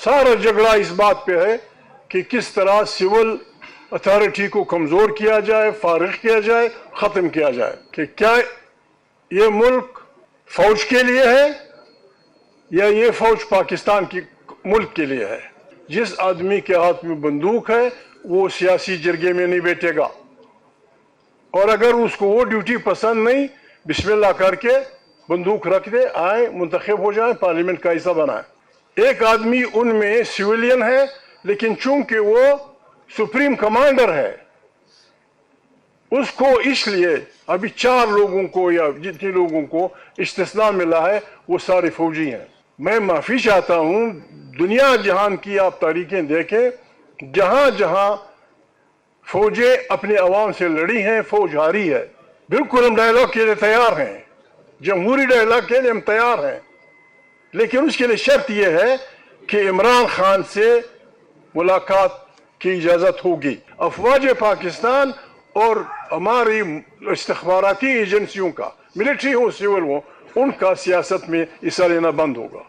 سارا جھگڑا اس بات پہ ہے کہ کس طرح سول اتھارٹی کو کمزور کیا جائے، فارغ کیا جائے، ختم کیا جائے. کہ کیا یہ ملک فوج کے لیے ہے یا یہ فوج پاکستان کی ملک کے لیے ہے؟ جس آدمی کے ہاتھ میں بندوق ہے وہ سیاسی جرگے میں نہیں بیٹھے گا، اور اگر اس کو وہ ڈیوٹی پسند نہیں، بسم اللہ کر کے بندوق رکھ دے، آئیں منتخب ہو جائیں، پارلیمنٹ کا حصہ بنائیں. ایک آدمی ان میں سویلین ہے، لیکن چونکہ وہ سپریم کمانڈر ہے، اس کو اس لیے ابھی 4 لوگوں کو یا جتنے لوگوں کو استثناء ملا ہے وہ سارے فوجی ہیں. میں معافی چاہتا ہوں، دنیا جہان کی آپ تاریخیں دیکھیں، جہاں جہاں فوجیں اپنے عوام سے لڑی ہیں فوج ہاری ہے. بالکل ہم ڈائیلاگ کے لیے تیار ہیں، جمہوری ڈائیلاگ کے لیے ہم تیار ہیں، لیکن اس کے لیے شرط یہ ہے کہ عمران خان سے ملاقات کی اجازت ہوگی. افواج پاکستان اور ہماری استخباراتی ایجنسیوں کا، ملٹری ہو سول ہو، ان کا سیاست میں حصہ لینا بند ہوگا.